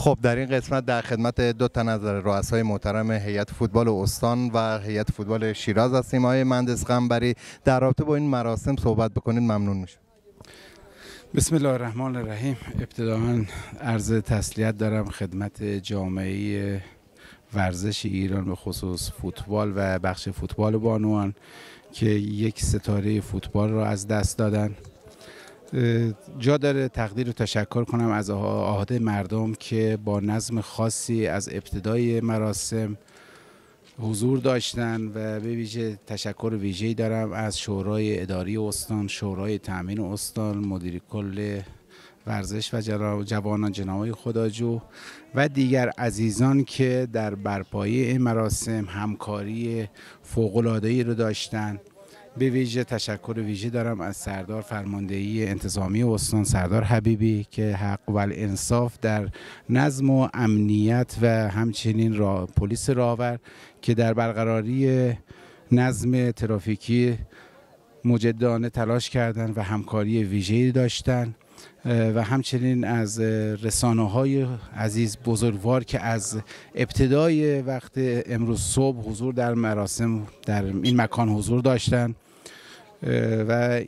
خب در این قسمت در خدمت دو تن از رؤسای محترم هیئت فوتبال استان و هیئت فوتبال شیراز هستیم. آقای مهندس قنبری، در رابطه با این مراسم صحبت بکنید ممنون میشم. بسم الله الرحمن الرحیم. ابتداً عرض تسلیت دارم خدمت جامعه ورزش ایران، به خصوص فوتبال و بخش فوتبال بانوان که یک ستاره فوتبال را از دست دادن. جا داره تقدیر و تشکر کنم از احاده مردم که با نظم خاصی از ابتدای مراسم حضور داشتن و به ویژه تشکر ویژه‌ای دارم از شورای اداری استان، شورای تامین استان، مدیر کل ورزش و جوانان جناب خداجو و دیگر عزیزان که در برپایی این مراسم همکاری فوق‌العاده‌ای رو داشتن. به ویژه تشکر ویژه دارم از سردار فرماندهی انتظامی استان سردار حبیبی که حق و انصاف در نظم و امنیت و همچنین پلیس راهور که در برقراری نظم ترافیکی مجدانه تلاش کردند و همکاری ویژه‌ای داشتند و همچنین از رسانه‌های عزیز بزرگوار که از ابتدای وقت امروز صبح حضور در مراسم در این مکان حضور داشتند و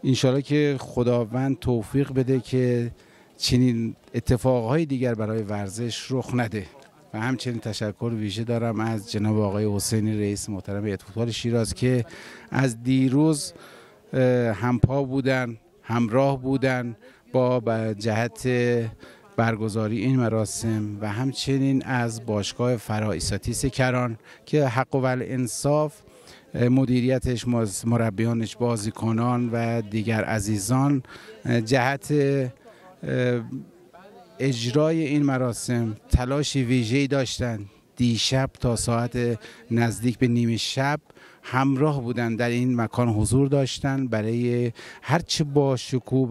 انشالله که خداوند توفیق بده که چنین اتفاقهای دیگر برای ورزش رخ نده. و همچنین تشکر ویژه دارم از جناب آقای حسینی رئیس محترم هیئت فوتبال شیراز که از دیروز همپا بودن، همراه بودن با جهت برگزاری این مراسم و همچنین از باشگاه فرائیساتیس کران که حق و انصاف مدیریتش، مربیانش، بازیکنان و دیگر عزیزان جهت اجرای این مراسم تلاش ویژه‌ای داشتند. دیشب تا ساعت نزدیک به نیم شب همراه بودن، در این مکان حضور داشتن برای هرچه با شکوه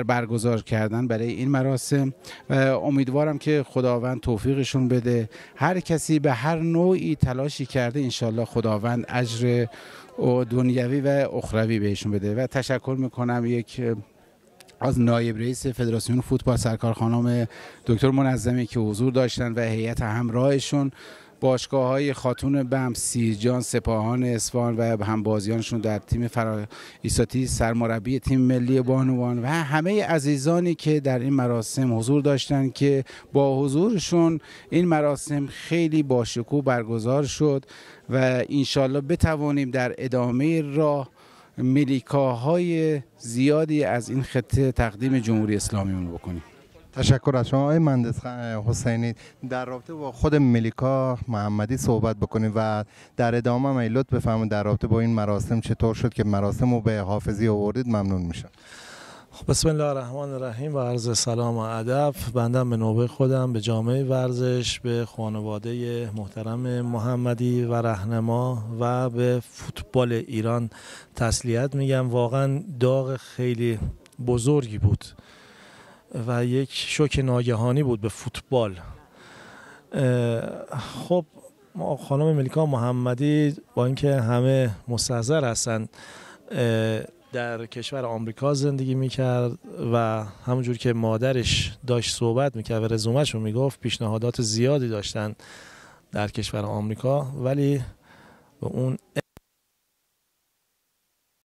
برگزار کردن برای این مراسم و امیدوارم که خداوند توفیقشون بده. هر کسی به هر نوعی تلاشی کرده انشالله خداوند اجر دنیوی و اخروی بهشون بده. و تشکر میکنم از نایب رئیس فدراسیون فوتبال سرکار خانم دکتر منظمی که حضور داشتن و هیئت همراهشون، باشگاه‌های خاتون بم، سیرجان، سپاهان اصفهان و همبازیانشون در تیم فرائیساتی، سرمربی تیم ملی بانوان و همه عزیزانی که در این مراسم حضور داشتن که با حضورشون این مراسم خیلی با شکوه برگزار شد و انشالله بتوانیم در ادامه راه ملیکاهای زیادی از این خطه تقدیم جمهوری اسلامی بکنیم. تشکر از شما. آقای مهندس حسینی، در رابطه با خود ملیکا محمدی صحبت بکنید و در ادامه هم لطف بفرمایید در رابطه با این مراسم چطور شد که مراسم رو به حافظی آوردید ممنون میشم. بسم الله الرحمن الرحیم و عرض سلام و ادب بندم به نوبه خودم، به جامعه ورزش، به خانواده محترم محمدی و رهنما و به فوتبال ایران تسلیت میگم. واقعا داغ خیلی بزرگی بود و یک شوک ناگهانی بود به فوتبال. خب خانم ملیکا محمدی با اینکه همه مستحضر هستن در کشور آمریکا زندگی میکرد و همونجور که مادرش داشت صحبت میکرد و رزومه‌شو میگفت پیشنهادات زیادی داشتن در کشور آمریکا، ولی به اون